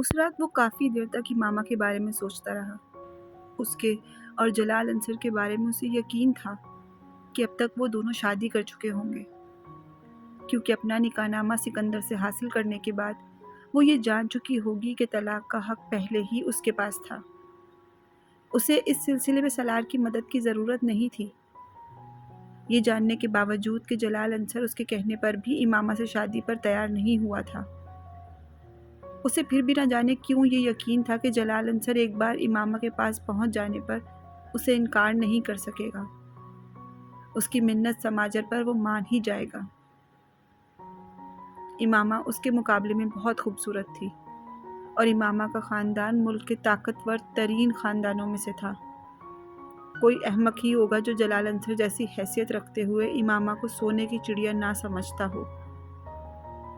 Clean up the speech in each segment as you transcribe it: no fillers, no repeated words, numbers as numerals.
اس رات وہ کافی دیر تک امامہ کے بارے میں سوچتا رہا۔ اس کے اور جلال انصر کے بارے میں اسے یقین تھا کہ اب تک وہ دونوں شادی کر چکے ہوں گے، کیونکہ اپنا نکاح نامہ سکندر سے حاصل کرنے کے بعد وہ یہ جان چکی ہوگی کہ طلاق کا حق پہلے ہی اس کے پاس تھا۔ اسے اس سلسلے میں سالار کی مدد کی ضرورت نہیں تھی، یہ جاننے کے باوجود کہ جلال انصر اس کے کہنے پر بھی امامہ سے شادی پر تیار نہیں ہوا تھا۔ اسے پھر بھی نہ جانے کیوں یہ یقین تھا کہ جلال انصر ایک بار امامہ کے پاس پہنچ جانے پر اسے انکار نہیں کر سکے گا، اس کی منت سماجر پر وہ مان ہی جائے گا۔ امامہ اس کے مقابلے میں بہت خوبصورت تھی، اور امامہ کا خاندان ملک کے طاقتور ترین خاندانوں میں سے تھا۔ کوئی احمق ہی ہوگا جو جلال انصر جیسی حیثیت رکھتے ہوئے امامہ کو سونے کی چڑیا نہ سمجھتا ہو،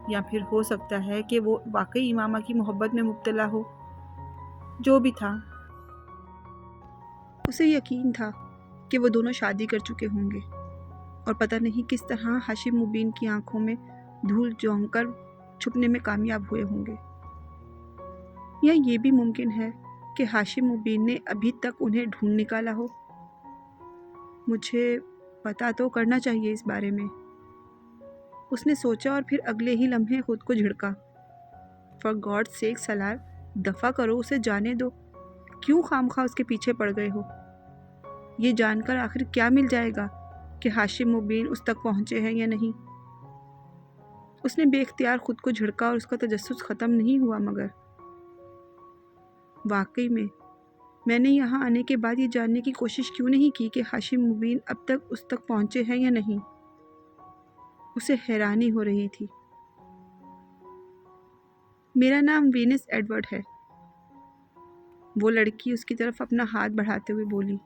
یا پھر ہو سکتا ہے کہ وہ واقعی امامہ کی محبت میں مبتلا ہو۔ جو بھی تھا، اسے یقین تھا کہ وہ دونوں شادی کر چکے ہوں گے، اور پتہ نہیں کس طرح ہاشم مبین کی آنکھوں میں دھول جھونک کر چھپنے میں کامیاب ہوئے ہوں گے۔ یا یہ بھی ممکن ہے کہ ہاشم مبین نے ابھی تک انہیں ڈھونڈ نکالا ہو۔ مجھے پتہ تو کرنا چاہیے اس بارے میں، اس نے سوچا، اور پھر اگلے ہی لمحے خود کو جھڑکا۔ فار گاڈ سیک سالار، دفع کرو، اسے جانے دو، کیوں خامخواہ اس کے پیچھے پڑ گئے ہو؟ یہ جان کر آخر کیا مل جائے گا کہ ہاشم مبین اس تک پہنچے ہیں یا نہیں؟ اس نے بے اختیار خود کو جھڑکا، اور اس کا تجسس ختم نہیں ہوا، مگر واقعی میں نے یہاں آنے کے بعد یہ جاننے کی کوشش کیوں نہیں کی کہ ہاشم مبین اب تک اس تک پہنچے ہیں یا نہیں؟ اسے حیرانی ہو رہی تھی۔ میرا نام وینس ایڈورڈ ہے، وہ لڑکی اس کی طرف اپنا ہاتھ بڑھاتے ہوئے بولی۔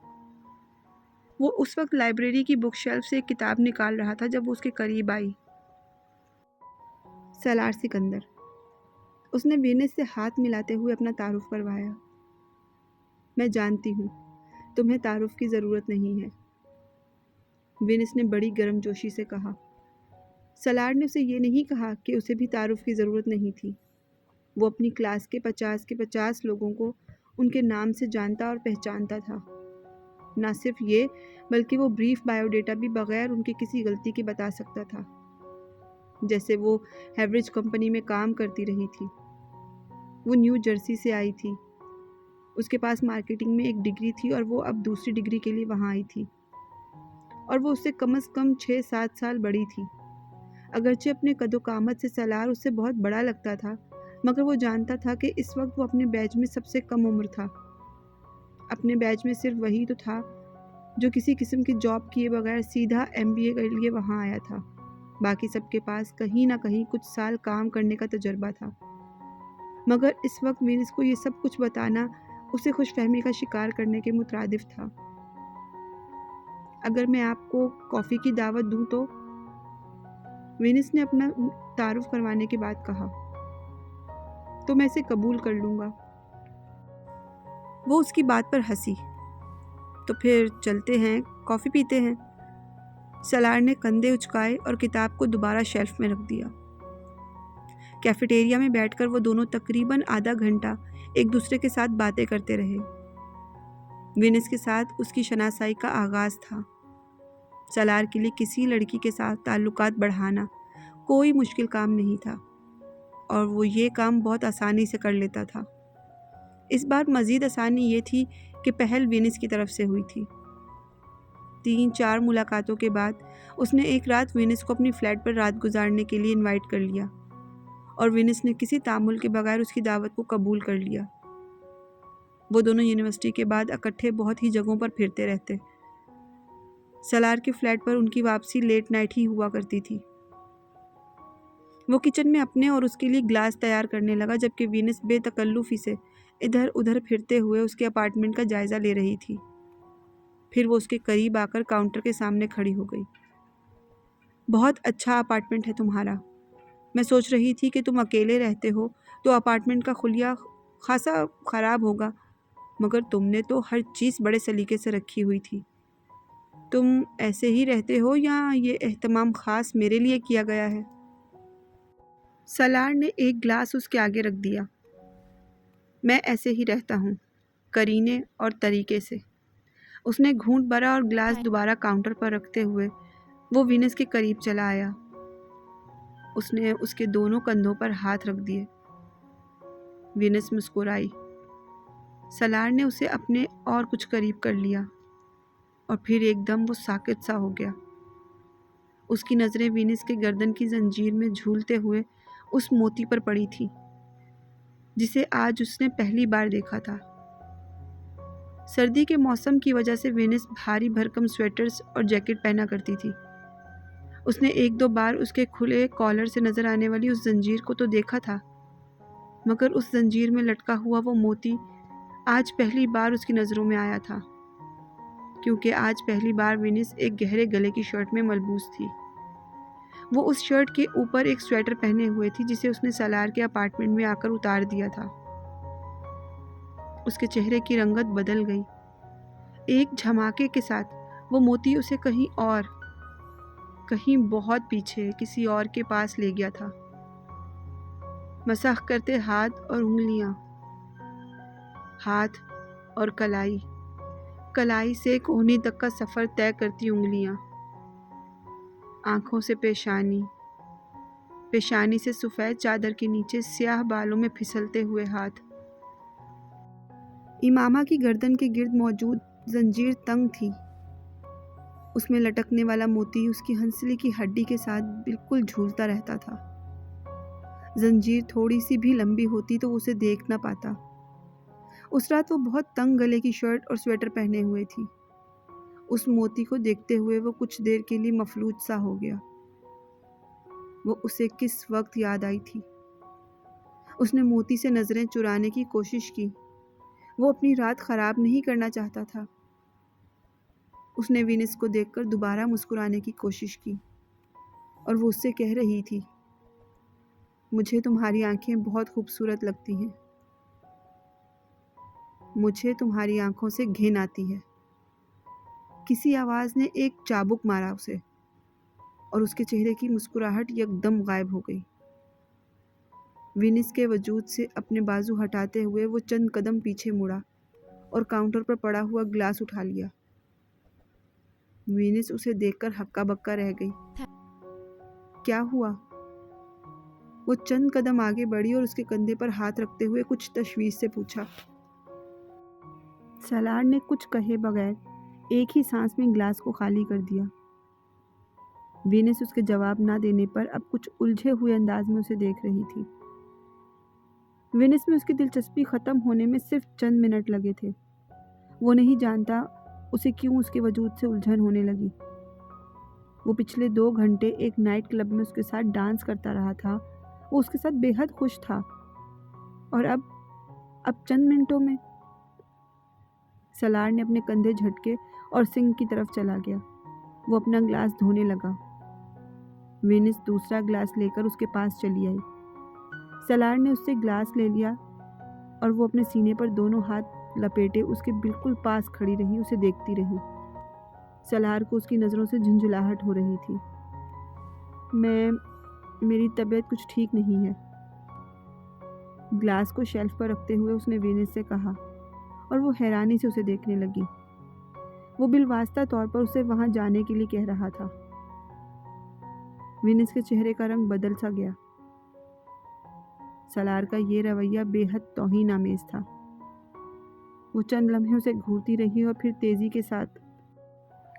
وہ اس وقت لائبریری کی بک شیلف سے ایک کتاب نکال رہا تھا جب وہ اس کے قریب آئی۔ سالار سکندر، اس نے وینس سے ہاتھ ملاتے ہوئے اپنا تعارف کروایا۔ میں جانتی ہوں تمہیں تعارف کی ضرورت نہیں ہے، وینس نے بڑی گرم جوشی سے کہا۔ سالار نے اسے یہ نہیں کہا کہ اسے بھی تعارف کی ضرورت نہیں تھی۔ وہ اپنی کلاس کے 50 لوگوں کو ان کے نام سے جانتا اور پہچانتا تھا۔ نہ صرف یہ، بلکہ وہ بریف بائیو ڈیٹا بھی بغیر ان کی کسی غلطی کے بتا سکتا تھا۔ جیسے وہ ہیوریج کمپنی میں کام کرتی رہی تھی، وہ نیو جرسی سے آئی تھی، اس کے پاس مارکیٹنگ میں ایک ڈگری تھی اور وہ اب دوسری ڈگری کے لیے وہاں آئی تھی، اور وہ اس سے کم از کم 6-7 سال بڑی تھی۔ اگرچہ اپنے قد و قامت سے سالار اس سے بہت بڑا لگتا تھا، مگر وہ جانتا تھا کہ اس وقت وہ اپنے بیچ میں سب سے کم عمر تھا۔ اپنے بیچ میں صرف وہی تو تھا جو کسی قسم کی جاب کیے بغیر سیدھا MBA کے لیے وہاں آیا تھا۔ باقی سب کے پاس کہیں نہ کہیں کچھ سال کام کرنے کا تجربہ تھا، مگر اس وقت وینس کو یہ سب کچھ بتانا اسے خوش فہمی کا شکار کرنے کے مترادف تھا۔ اگر میں آپ کو کافی کی دعوت دوں تو، وینس نے اپنا تعارف کروانے کے بعد کہا، تو میں اسے قبول کر لوں گا۔ وہ اس کی بات پر ہنسی۔ تو پھر چلتے ہیں، کافی پیتے ہیں۔ سالار نے کندھے اچکائے اور کتاب کو دوبارہ شیلف میں رکھ دیا۔ کیفیٹیریا میں بیٹھ کر وہ دونوں تقریباً آدھا گھنٹہ ایک دوسرے کے ساتھ باتیں کرتے رہے۔ وینس کے ساتھ اس کی شناسائی کا آغاز تھا۔ سالار کے لیے کسی لڑکی کے ساتھ تعلقات بڑھانا کوئی مشکل کام نہیں تھا، اور وہ یہ کام بہت آسانی سے کر لیتا تھا۔ اس بار مزید آسانی یہ تھی کہ پہل وینس کی طرف سے ہوئی تھی۔ 3-4 ملاقاتوں کے بعد اس نے ایک رات وینس کو اپنی فلیٹ پر رات گزارنے کے لیے انوائٹ کر لیا، اور وینس نے کسی تعامل کے بغیر اس کی دعوت کو قبول کر لیا۔ وہ دونوں یونیورسٹی کے بعد اکٹھے بہت ہی جگہوں پر پھرتے رہتے۔ سالار کے فلیٹ پر ان کی واپسی لیٹ نائٹ ہی ہوا کرتی تھی۔ وہ کچن میں اپنے اور اس کے لیے گلاس تیار کرنے لگا، جبکہ وینس بے تکلفی سے ادھر ادھر پھرتے ہوئے اس کے اپارٹمنٹ کا جائزہ لے رہی تھی۔ پھر وہ اس کے قریب آ کر کاؤنٹر کے سامنے کھڑی ہو گئی۔ بہت اچھا اپارٹمنٹ ہے تمہارا۔ میں سوچ رہی تھی کہ تم اکیلے رہتے ہو تو اپارٹمنٹ کا خلیہ خاصا خراب ہوگا، مگر تم نے تو ہر چیز بڑے سلیقے سے رکھی ہوئی تھی۔ تم ایسے ہی رہتے ہو یا یہ اہتمام خاص میرے لیے کیا گیا ہے؟ سالار نے ایک گلاس اس کے آگے رکھ دیا۔ میں ایسے ہی رہتا ہوں، کرینے اور طریقے سے۔ اس نے گھونٹ بھرا اور گلاس دوبارہ کاؤنٹر پر رکھتے ہوئے وہ وینس کے قریب چلا آیا۔ اس نے اس کے دونوں کندھوں پر ہاتھ رکھ دیے۔ وینس مسکرائی۔ سالار نے اسے اپنے اور کچھ قریب کر لیا اور پھر ایک دم وہ ساکت سا ہو گیا۔ اس کی نظریں وینس کے گردن کی زنجیر میں جھولتے ہوئے اس موتی پر پڑی تھی جسے آج اس نے پہلی بار دیکھا تھا۔ سردی کے موسم کی وجہ سے وینس بھاری بھرکم سویٹرز اور جیکٹ پہنا کرتی تھی۔ اس نے ایک دو بار اس کے کھلے کالر سے نظر آنے والی اس زنجیر کو تو دیکھا تھا، مگر اس زنجیر میں لٹکا ہوا وہ موتی آج پہلی بار اس کی نظروں میں آیا تھا، کیونکہ آج پہلی بار وینس ایک گہرے گلے کی شرٹ میں ملبوس تھی۔ وہ اس شرٹ کے اوپر ایک سویٹر پہنے ہوئے تھی جسے اس نے سالار کے اپارٹمنٹ میں آ کر اتار دیا تھا۔ اس کے چہرے کی رنگت بدل گئی۔ ایک جھماکے کے ساتھ وہ موتی اسے کہیں بہت پیچھے کسی اور کے پاس لے گیا تھا۔ مسح کرتے ہاتھ اور انگلیاں، ہاتھ اور کلائی سے کوہنی تک کا سفر طے کرتی انگلیاں، آنکھوں سے پیشانی سے سفید چادر کے نیچے سیاہ بالوں میں پھسلتے ہوئے ہاتھ۔ امامہ کی گردن کے گرد موجود زنجیر تنگ تھی۔ اس میں لٹکنے والا موتی اس کی ہنسلی کی ہڈی کے ساتھ بالکل جھولتا رہتا تھا۔ زنجیر تھوڑی سی بھی لمبی ہوتی تو اسے دیکھ نہ پاتا۔ اس رات وہ بہت تنگ گلے کی شرٹ اور سویٹر پہنے ہوئے تھی۔ اس موتی کو دیکھتے ہوئے وہ کچھ دیر کے لیے مفلوج سا ہو گیا۔ وہ اسے کس وقت یاد آئی تھی؟ اس نے موتی سے نظریں چرانے کی کوشش کی۔ وہ اپنی رات خراب نہیں کرنا چاہتا تھا۔ اس نے وینس کو دیکھ کر دوبارہ مسکرانے کی کوشش کی اور وہ اس سے کہہ رہی تھی، مجھے تمہاری آنکھیں بہت خوبصورت لگتی ہیں۔ مجھے تمہاری آنکھوں سے گھن آتی ہے۔ کسی آواز نے ایک چابک مارا اسے اور اس کے چہرے کی مسکراہٹ یکدم غائب ہو گئی۔ وینس کے وجود سے اپنے بازو ہٹاتے ہوئے وہ چند قدم پیچھے مڑا اور کاؤنٹر پر پڑا ہوا گلاس اٹھا لیا۔ وینس اسے دیکھ کر ہکا بکا رہ گئی۔ کیا ہوا؟ وہ چند قدم آگے بڑھی اور اس کے کندھے پر ہاتھ رکھتے ہوئے کچھ تشویش سے پوچھا۔ سالار نے کچھ کہے بغیر ایک ہی سانس میں گلاس کو خالی کر دیا۔ وینس اس کے جواب نہ دینے پر اب کچھ الجھے ہوئے انداز میں اسے دیکھ رہی تھی۔ وینس میں اس کی دلچسپی ختم ہونے میں صرف چند منٹ لگے تھے۔ وہ نہیں جانتا اسے کیوں اس کے وجود سے الجھن ہونے لگی۔ وہ پچھلے 2 گھنٹے ایک نائٹ کلب میں اس کے ساتھ ڈانس کرتا رہا تھا۔ وہ اس کے ساتھ بے حد خوش تھا اور اب چند منٹوں میں سالار نے اپنے کندھے جھٹکے اور سنک کی طرف چلا گیا۔ وہ اپنا گلاس دھونے لگا۔ وینس دوسرا گلاس لے کر اس کے پاس چلی آئی۔ سالار نے اس سے گلاس لے لیا اور وہ اپنے سینے پر دونوں ہاتھ لپیٹے اس کے بالکل پاس کھڑی رہی، اسے دیکھتی رہی۔ سالار کو اس کی نظروں سے جھنجھلاہٹ ہو رہی تھی۔ میری طبیعت کچھ ٹھیک نہیں ہے، گلاس کو شیلف پر رکھتے ہوئے اس نے وینس سے کہا اور وہ حیرانی سے اسے دیکھنے لگی۔ وہ بالواسطہ طور پر اسے وہاں جانے کے لیے کہہ رہا تھا۔ وینس کے چہرے کا رنگ بدل سا گیا۔ سالار کا یہ رویہ بے حد توہین آمیز تھا۔ وہ چند لمحے اسے گھورتی رہی اور پھر تیزی کے ساتھ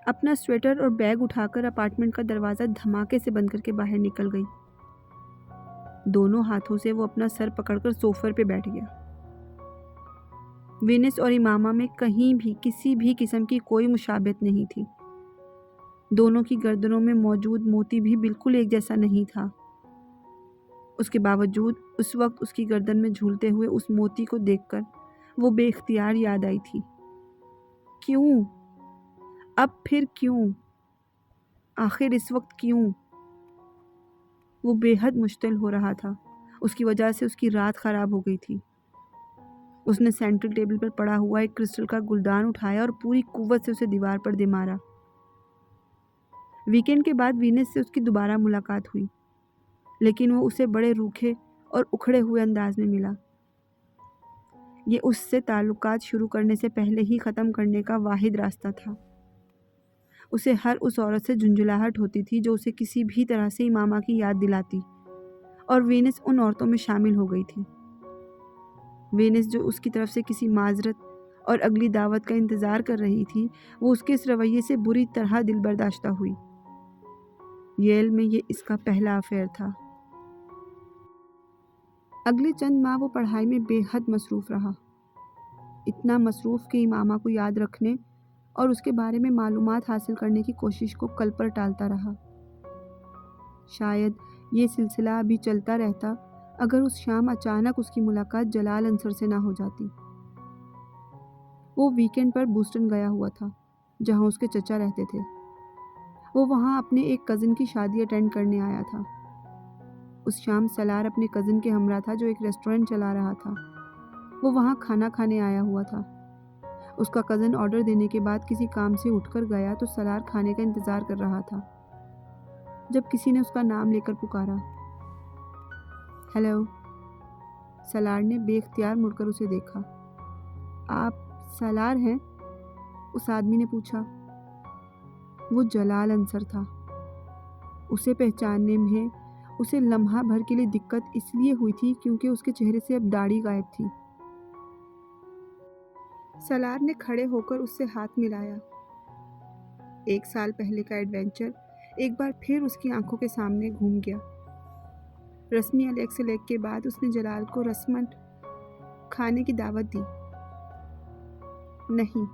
اپنا سویٹر اور بیگ اٹھا کر اپارٹمنٹ کا دروازہ دھماکے سے بند کر کے باہر نکل گئی۔ دونوں ہاتھوں سے وہ اپنا سر پکڑ کر سوفے پہ بیٹھ گیا۔ وینس اور امامہ میں کہیں بھی کسی بھی قسم کی کوئی مشابہت نہیں تھی۔ دونوں کی گردنوں میں موجود موتی بھی بالکل ایک جیسا نہیں تھا۔ اس کے باوجود اس وقت اس کی گردن میں جھولتے ہوئے اس موتی کو دیکھ کر وہ بے اختیار یاد آئی تھی۔ کیوں؟ اب پھر کیوں؟ آخر اس وقت کیوں؟ وہ بے حد مشتعل ہو رہا تھا۔ اس کی وجہ سے اس کی رات خراب ہو گئی تھی۔ اس نے سینٹرل ٹیبل پر پڑا ہوا ایک کرسٹل کا گلدان اٹھایا اور پوری قوت سے اسے دیوار پر دے مارا۔ ویکینڈ کے بعد وینس سے اس کی دوبارہ ملاقات ہوئی، لیکن وہ اسے بڑے روکھے اور اکھڑے ہوئے انداز میں ملا۔ یہ اس سے تعلقات شروع کرنے سے پہلے ہی ختم کرنے کا واحد راستہ تھا۔ اسے ہر اس عورت سے جھنجھلاہٹ ہوتی تھی جو اسے کسی بھی طرح سے امامہ کی یاد دلاتی، اور وینس ان عورتوں میں شامل ہو گئی تھی۔ وینس جو اس کی طرف سے کسی معذرت اور اگلی دعوت کا انتظار کر رہی تھی، وہ اس کے اس رویے سے بری طرح دل برداشتہ ہوئی۔ ییل میں یہ اس کا پہلا افیئر تھا۔ اگلے چند ماہ وہ پڑھائی میں بے حد مصروف رہا، اتنا مصروف کہ امامہ کو یاد رکھنے اور اس کے بارے میں معلومات حاصل کرنے کی کوشش کو کل پر ٹالتا رہا۔ شاید یہ سلسلہ ابھی چلتا رہتا اگر اس شام اچانک اس کی ملاقات جلال انصر سے نہ ہو جاتی۔ وہ ویکینڈ پر بوسٹن گیا ہوا تھا، جہاں اس کے چچا رہتے تھے۔ وہ وہاں اپنے ایک کزن کی شادی اٹینڈ کرنے آیا تھا۔ اس شام سلار اپنے کزن کے ہمراہ تھا جو ایک ریسٹورنٹ چلا رہا تھا۔ وہ وہاں کھانا کھانے آیا ہوا تھا۔ اس کا کزن آرڈر دینے کے بعد کسی کام سے اٹھ کر گیا تو سلار کھانے کا انتظار کر رہا تھا، جب کسی نے اس کا نام لے کر پکارا۔ ہیلو۔ سلار نے بے اختیار مڑ کر اسے دیکھا۔ آپ سلار ہیں؟ اس آدمی نے پوچھا۔ وہ جلال انصر تھا۔ اسے پہچاننے میں اسے لمحہ بھر کے لیے دقت اس لیے ہوئی تھی کیونکہ اس کے چہرے سے اب داڑھی غائب تھی۔ سلار نے کھڑے ہو کر اس سے ہاتھ ملایا۔ 1 سال پہلے کا ایڈونچر ایک بار پھر اس کی آنکھوں کے سامنے گھوم گیا۔ رسمی الیکس لیک کے بعد اس نے جلال کو رسمن کھانے کی دعوت دی۔ نہیں،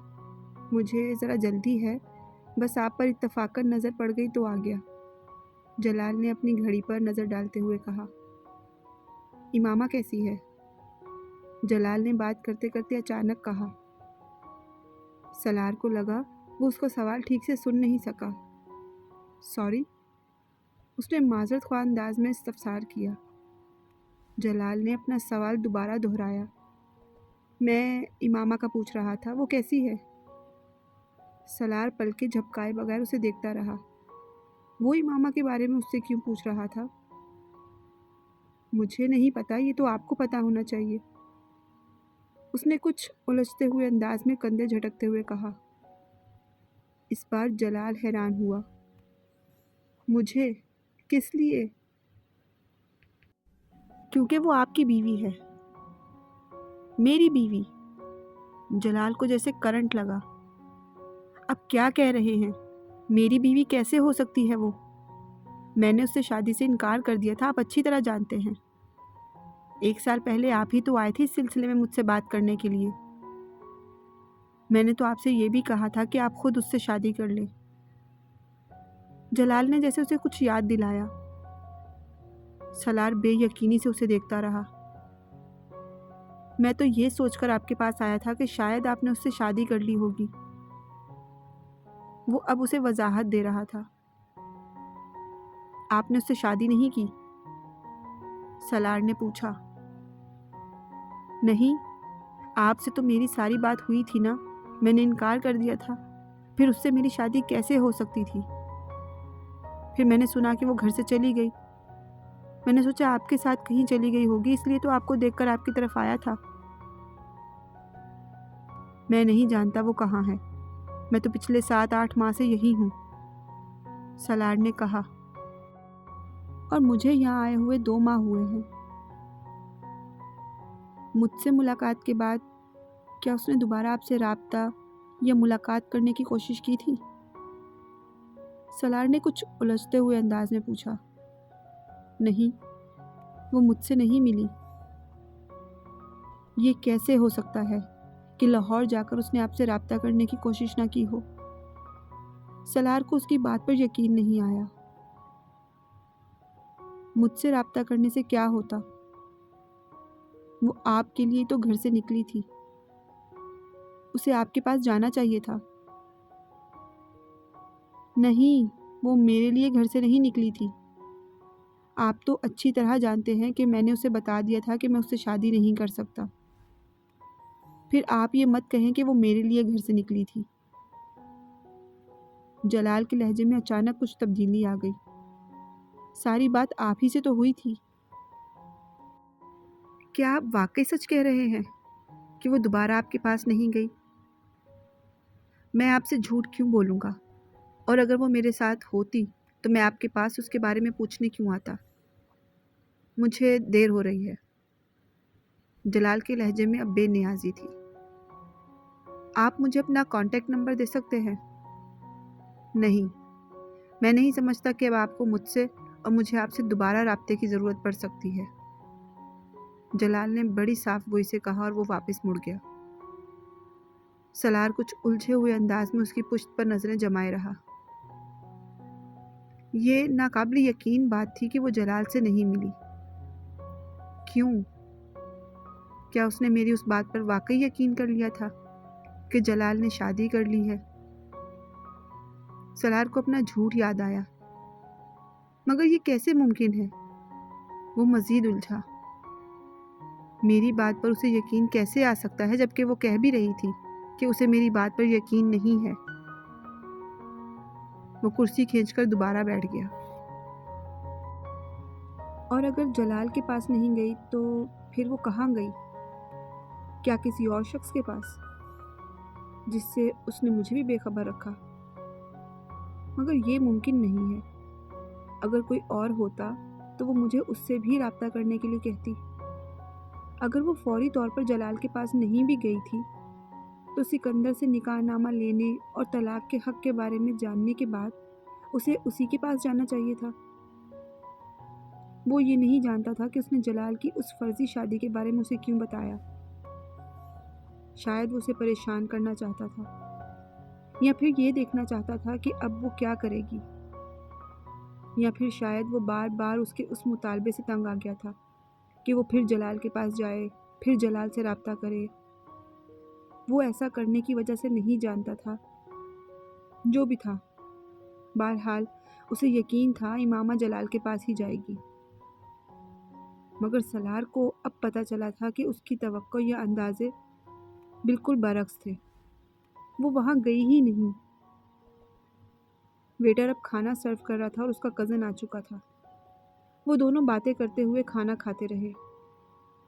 مجھے ذرا جلدی ہے، بس آپ پر اتفاقاً نظر پڑ گئی تو آ گیا، جلال نے اپنی گھڑی پر نظر ڈالتے ہوئے کہا۔ امامہ کیسی ہے؟ جلال نے بات کرتے کرتے اچانک کہا۔ سلار کو لگا وہ اس کا سوال ٹھیک سے سن نہیں سکا۔ سوری، اس نے معذرت خواہ انداز میں استفسار کیا۔ جلال نے اپنا سوال دوبارہ دہرایا۔ میں امامہ کا پوچھ رہا تھا، وہ کیسی ہے؟ سلار پلکیں جھپکائے بغیر اسے دیکھتا رہا۔ وہ امامہ کے بارے میں اس سے کیوں پوچھ رہا تھا؟ مجھے نہیں پتا، یہ تو آپ کو پتا ہونا چاہیے، اس نے کچھ الجھتے ہوئے انداز میں کندھے جھٹکتے ہوئے کہا۔ اس بار جلال حیران ہوا۔ مجھے؟ کس لیے؟ کیونکہ وہ آپ کی بیوی ہے۔ میری بیوی؟ جلال کو جیسے کرنٹ لگا۔ اب کیا کہہ رہے ہیں؟ میری بیوی کیسے ہو سکتی ہے وہ؟ میں نے اس سے شادی سے انکار کر دیا تھا، آپ اچھی طرح جانتے ہیں۔ 1 سال پہلے آپ ہی تو آئے تھے اس سلسلے میں مجھ سے بات کرنے کے لیے۔ میں نے تو آپ سے یہ بھی کہا تھا کہ آپ خود اس سے شادی کر لیں۔ جلال نے جیسے اسے کچھ یاد دلایا۔ سلار بے یقینی سے اسے دیکھتا رہا۔ میں تو یہ سوچ کر آپ کے پاس آیا تھا کہ شاید آپ نے اس سے شادی کر لی ہوگی۔ وہ اب اسے وضاحت دے رہا تھا۔ آپ نے اس سے شادی نہیں کی؟ سلار نے پوچھا۔ نہیں، آپ سے تو میری ساری بات ہوئی تھی نا، میں نے انکار کر دیا تھا، پھر اس سے میری شادی کیسے ہو سکتی تھی؟ پھر میں نے سنا کہ وہ گھر سے چلی گئی، میں نے سوچا آپ کے ساتھ کہیں چلی گئی ہوگی، اس لیے تو آپ کو دیکھ کر آپ کی طرف آیا تھا۔ میں نہیں جانتا وہ کہاں ہے، میں تو پچھلے 7-8 ماہ سے یہی ہوں، سلار نے کہا، اور مجھے یہاں آئے ہوئے 2 ماہ ہوئے ہیں۔ مجھ سے ملاقات کے بعد کیا اس نے دوبارہ آپ سے رابطہ یا ملاقات کرنے کی کوشش کی تھی؟ سلار نے کچھ الجھتے ہوئے انداز میں پوچھا۔ نہیں، وہ مجھ سے نہیں ملی۔ یہ کیسے ہو سکتا ہے کہ لاہور جا کر اس نے آپ سے رابطہ کرنے کی کوشش نہ کی ہو؟ سلار کو اس کی بات پر یقین نہیں آیا۔ مجھ سے رابطہ کرنے سے کیا ہوتا؟ وہ آپ کے لیے تو گھر سے نکلی تھی، اسے آپ کے پاس جانا چاہیے تھا۔ نہیں، وہ میرے لیے گھر سے نہیں نکلی تھی۔ آپ تو اچھی طرح جانتے ہیں کہ میں نے اسے بتا دیا تھا کہ میں اس سے شادی نہیں کر سکتا۔ پھر آپ یہ مت کہیں کہ وہ میرے لیے گھر سے نکلی تھی۔ جلال کے لہجے میں اچانک کچھ تبدیلی آ گئی۔ ساری بات آپ ہی سے تو ہوئی تھی۔ کیا آپ واقعی سچ کہہ رہے ہیں کہ وہ دوبارہ آپ کے پاس نہیں گئی؟ میں آپ سے جھوٹ کیوں بولوں گا؟ اور اگر وہ میرے ساتھ ہوتی تو میں آپ کے پاس اس کے بارے میں پوچھنے کیوں آتا؟ مجھے دیر ہو رہی ہے۔ جلال کے لہجے میں اب بے نیازی تھی۔ آپ مجھے اپنا کانٹیکٹ نمبر دے سکتے ہیں؟ نہیں، میں نہیں سمجھتا کہ اب آپ کو مجھ سے اور مجھے آپ سے دوبارہ رابطے کی ضرورت پڑ سکتی ہے، جلال نے بڑی صاف گوئی سے کہا اور وہ واپس مڑ گیا۔ سلار کچھ الجھے ہوئے انداز میں اس کی پشت پر نظریں جمائے رہا۔ یہ ناقابل یقین بات تھی کہ وہ جلال سے نہیں ملی۔ کیوں؟ کیا اس نے میری اس بات پر واقعی یقین کر لیا تھا کہ جلال نے شادی کر لی ہے؟ سلار کو اپنا جھوٹ یاد آیا۔ مگر یہ کیسے ممکن ہے؟ وہ مزید الجھا۔ میری بات پر اسے یقین کیسے آ سکتا ہے جبکہ وہ کہہ بھی رہی تھی کہ اسے میری بات پر یقین نہیں ہے؟ وہ کرسی کھینچ کر دوبارہ بیٹھ گیا۔ اور اگر جلال کے پاس نہیں گئی تو پھر وہ کہاں گئی؟ کیا کسی اور شخص کے پاس، جس سے اس نے مجھے بھی بے خبر رکھا؟ مگر یہ ممکن نہیں ہے۔ اگر کوئی اور ہوتا تو وہ مجھے اس سے بھی رابطہ کرنے کے لیے کہتی۔ اگر وہ فوری طور پر جلال کے پاس نہیں بھی گئی تھی تو سکندر سے نکاح نامہ لینے اور طلاق کے حق کے بارے میں جاننے کے بعد اسے اسی کے پاس جانا چاہیے تھا۔ وہ یہ نہیں جانتا تھا کہ اس نے جلال کی اس فرضی شادی کے بارے میں اسے کیوں بتایا۔ شاید وہ اسے پریشان کرنا چاہتا تھا، یا پھر یہ دیکھنا چاہتا تھا کہ اب وہ کیا کرے گی، یا پھر شاید وہ بار بار اس کے اس مطالبے سے تنگ آ گیا تھا کہ وہ پھر جلال کے پاس جائے، پھر جلال سے رابطہ کرے۔ وہ ایسا کرنے کی وجہ سے نہیں جانتا تھا۔ جو بھی تھا، بہرحال اسے یقین تھا امامہ جلال کے پاس ہی جائے گی۔ مگر سلار کو اب پتہ چلا تھا کہ اس کی توقع یا اندازے بالکل برعکس تھے۔ وہ وہاں گئی ہی نہیں۔ ویٹر اب کھانا سرو کر رہا تھا اور اس کا کزن آ چکا تھا۔ وہ دونوں باتیں کرتے ہوئے کھانا کھاتے رہے،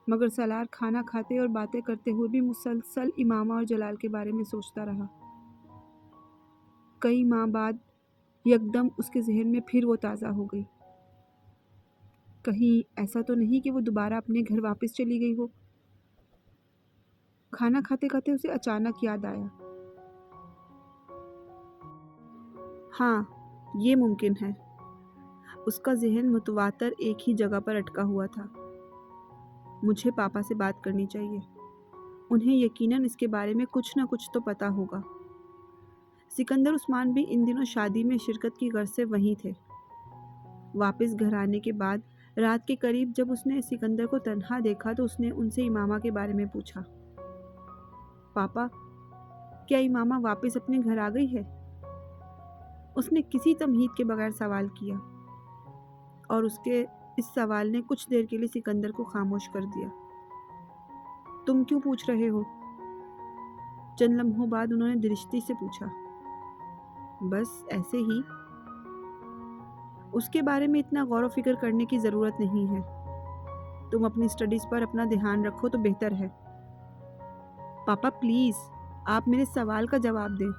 مگر سلار کھانا کھاتے اور باتیں کرتے ہوئے بھی مسلسل امامہ اور جلال کے بارے میں سوچتا رہا۔ کئی ماہ بعد یکدم اس کے ذہن میں پھر وہ تازہ ہو گئی۔ کہیں ایسا تو نہیں کہ وہ دوبارہ اپنے گھر واپس چلی گئی ہو؟ کھانا کھاتے کھاتے اسے اچانک یاد آیا، ہاں یہ ممکن ہے۔ اس کا ذہن متواتر ایک ہی جگہ پر اٹکا ہوا تھا۔ مجھے پاپا سے بات کرنی چاہیے، انہیں یقیناً اس کے بارے میں کچھ نہ کچھ تو پتہ ہوگا۔ سکندر عثمان بھی ان دنوں شادی میں شرکت کی غرض سے وہیں تھے۔ واپس گھر آنے کے بعد رات کے قریب جب اس نے سکندر کو تنہا دیکھا تو اس نے ان سے امامہ کے بارے میں پوچھا۔ پاپا، کیا امامہ واپس اپنے گھر آ گئی ہے؟ اس نے کسی تمہید کے بغیر سوال کیا، اور اس کے اس سوال نے کچھ دیر کے لیے سکندر کو خاموش کر دیا۔ تم کیوں پوچھ رہے ہو؟ چند لمحوں بعد انہوں نے درشتی سے پوچھا۔ بس ایسے ہی۔ اس کے بارے میں اتنا غور و فکر کرنے کی ضرورت نہیں ہے۔ تم اپنی اسٹڈیز پر اپنا دھیان رکھو تو بہتر ہے۔ پاپا پلیز، آپ میرے سوال کا جواب دیں۔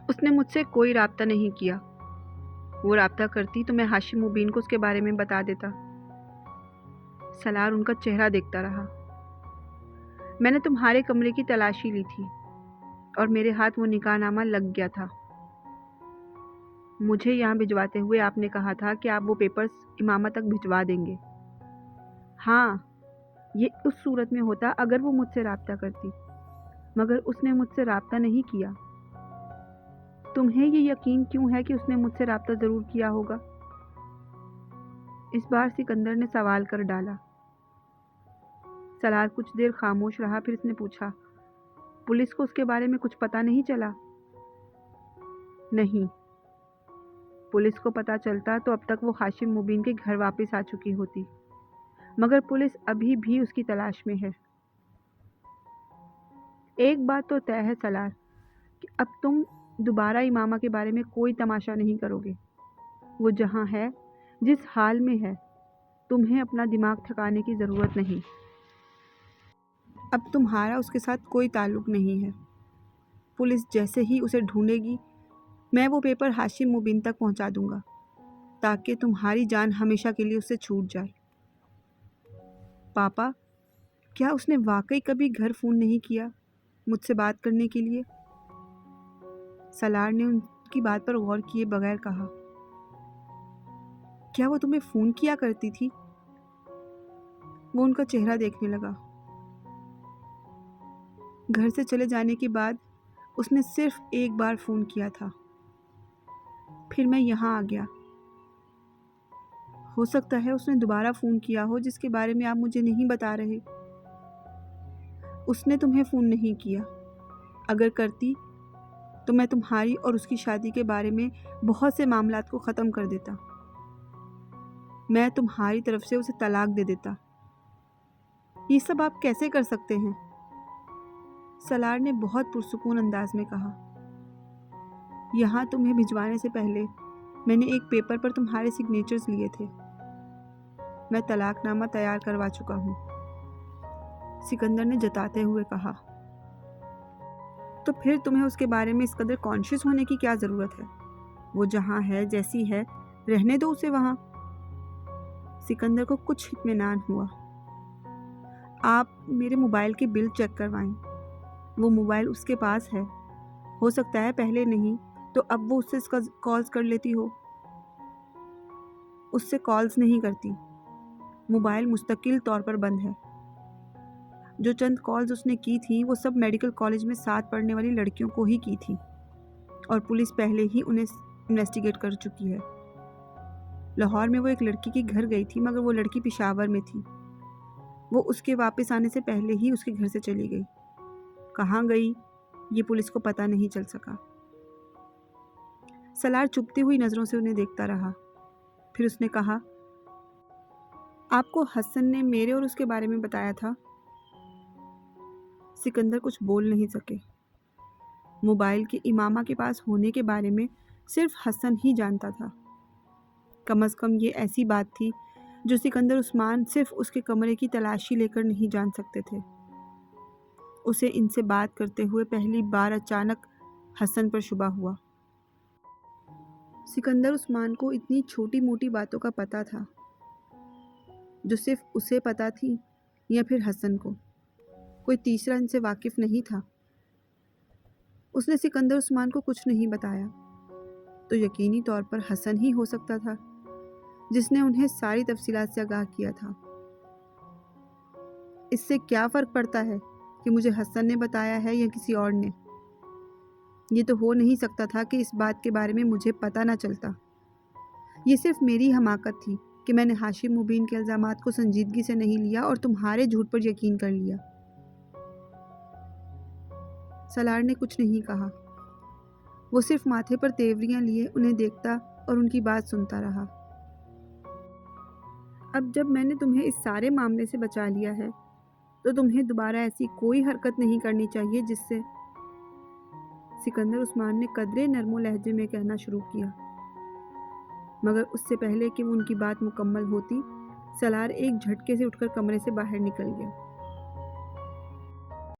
اس نے مجھ سے کوئی رابطہ نہیں کیا۔ وہ رابطہ کرتی تو میں ہاشم مبین کو اس کے بارے میں بتا دیتا۔ سلار ان کا چہرہ دیکھتا رہا۔ میں نے تمہارے کمرے کی تلاشی لی تھی اور میرے ہاتھ وہ نکاح نامہ لگ گیا تھا۔ مجھے یہاں بھجواتے ہوئے آپ نے کہا تھا کہ آپ وہ پیپرز امامہ تک بھجوا دیں گے۔ ہاں، یہ اس صورت میں ہوتا اگر وہ مجھ سے رابطہ کرتی، مگر اس نے مجھ سے رابطہ نہیں کیا۔ تمہیں یہ یقین کیوں ہے کہ اس نے مجھ سے رابطہ ضرور کیا ہوگا؟ اس بار سکندر نے سوال کر ڈالا۔ سلار کچھ دیر خاموش رہا، پھر اس نے پوچھا، پولیس کو اس کے بارے میں کچھ پتہ نہیں چلا؟ نہیں، پولیس کو پتہ چلتا تو اب تک وہ ہاشم مبین کے گھر واپس آ چکی ہوتی، مگر پولیس ابھی بھی اس کی تلاش میں ہے۔ ایک بات تو طے ہے سلار، کہ اب تم دوبارہ امامہ کے بارے میں کوئی تماشا نہیں کرو گے۔ وہ جہاں ہے، جس حال میں ہے، تمہیں اپنا دماغ تھکانے کی ضرورت نہیں۔ اب تمہارا اس کے ساتھ کوئی تعلق نہیں ہے۔ پولیس جیسے ہی اسے ڈھونڈے گی میں وہ پیپر ہاشم مبین تک پہنچا دوں گا تاکہ تمہاری جان ہمیشہ کے لیے اس سے چھوٹ جائے۔ پاپا، کیا اس نے واقعی کبھی گھر فون نہیں کیا مجھ سے بات کرنے کے لیے؟ سالار نے ان کی بات پر غور کیے بغیر کہا۔ کیا وہ تمہیں فون کیا کرتی تھی؟ وہ ان کا چہرہ دیکھنے لگا۔ گھر سے چلے جانے کے بعد اس نے صرف ایک بار فون کیا تھا، پھر میں یہاں آ گیا۔ ہو سکتا ہے اس نے دوبارہ فون کیا ہو جس کے بارے میں آپ مجھے نہیں بتا رہے۔ اس نے تمہیں فون نہیں کیا۔ اگر کرتی تو میں تمہاری اور اس کی شادی کے بارے میں بہت سے معاملات کو ختم کر دیتا۔ میں تمہاری طرف سے اسے طلاق دے دیتا۔ یہ سب آپ کیسے کر سکتے ہیں؟ سالار نے بہت پرسکون انداز میں کہا۔ یہاں تمہیں بھجوانے سے پہلے میں نے ایک پیپر پر تمہارے سگنیچرز لیے تھے۔ میں طلاق نامہ تیار کروا چکا ہوں، سکندر نے جتاتے ہوئے کہا۔ تو پھر تمہیں اس کے بارے میں اس قدر کانشیس ہونے کی کیا ضرورت ہے؟ وہ جہاں ہے جیسی ہے رہنے دو اسے وہاں۔ سکندر کو کچھ اطمینان ہوا۔ آپ میرے موبائل کے بل چیک کروائیں۔ وہ موبائل اس کے پاس ہے، ہو سکتا ہے پہلے نہیں تو اب وہ اس سے کالز کر لیتی ہو۔ اس سے کالز نہیں کرتی، موبائل مستقل طور پر بند ہے۔ جو چند کالز اس نے کی تھیں وہ سب میڈیکل کالج میں ساتھ پڑھنے والی لڑکیوں کو ہی کی تھیں، اور پولیس پہلے ہی انہیں انویسٹیگیٹ کر چکی ہے۔ لاہور میں وہ ایک لڑکی کے گھر گئی تھی مگر وہ لڑکی پشاور میں تھی۔ وہ اس کے واپس آنے سے پہلے ہی اس کے گھر سے چلی گئی۔ کہاں گئی یہ پولیس کو پتہ نہیں چل سکا۔ سالار چپتی ہوئی نظروں سے انہیں دیکھتا رہا، پھر اس نے کہا، آپ کو حسن نے میرے اور اس کے بارے میں بتایا تھا؟ سکندر کچھ بول نہیں سکے۔ موبائل کے امامہ کے پاس ہونے کے بارے میں صرف حسن ہی جانتا تھا۔ کم از کم یہ ایسی بات تھی جو سکندر عثمان صرف اس کے کمرے کی تلاشی لے کر نہیں جان سکتے تھے۔ اسے ان سے بات کرتے ہوئے پہلی بار اچانک حسن پر شبہ ہوا۔ سکندر عثمان کو اتنی چھوٹی موٹی باتوں کا پتہ تھا جو صرف اسے پتہ تھی یا پھر حسن کو، کوئی تیسرا ان سے واقف نہیں تھا۔ اس نے سکندر عثمان کو کچھ نہیں بتایا تو یقینی طور پر حسن ہی ہو سکتا تھا جس نے انہیں ساری تفصیلات سے آگاہ کیا تھا۔ اس سے کیا فرق پڑتا ہے کہ مجھے حسن نے بتایا ہے یا کسی اور نے؟ یہ تو ہو نہیں سکتا تھا کہ اس بات کے بارے میں مجھے پتہ نہ چلتا۔ یہ صرف میری حماقت تھی کہ میں نے ہاشم مبین کے الزامات کو سنجیدگی سے نہیں لیا اور تمہارے جھوٹ پر یقین کر لیا۔ سالار نے کچھ نہیں کہا، وہ صرف ماتھے پر تیوریاں لیے انہیں دیکھتا اور ان کی بات سنتا رہا۔ اب جب میں نے تمہیں اس سارے معاملے سے بچا لیا ہے تو تمہیں دوبارہ ایسی کوئی حرکت نہیں کرنی چاہیے جس سے، سکندر عثمان نے قدرے نرم و لہجے میں کہنا شروع کیا، مگر اس سے پہلے کہ وہ ان کی بات مکمل ہوتی سالار ایک جھٹکے سے اٹھ کر کمرے سے باہر نکل گیا۔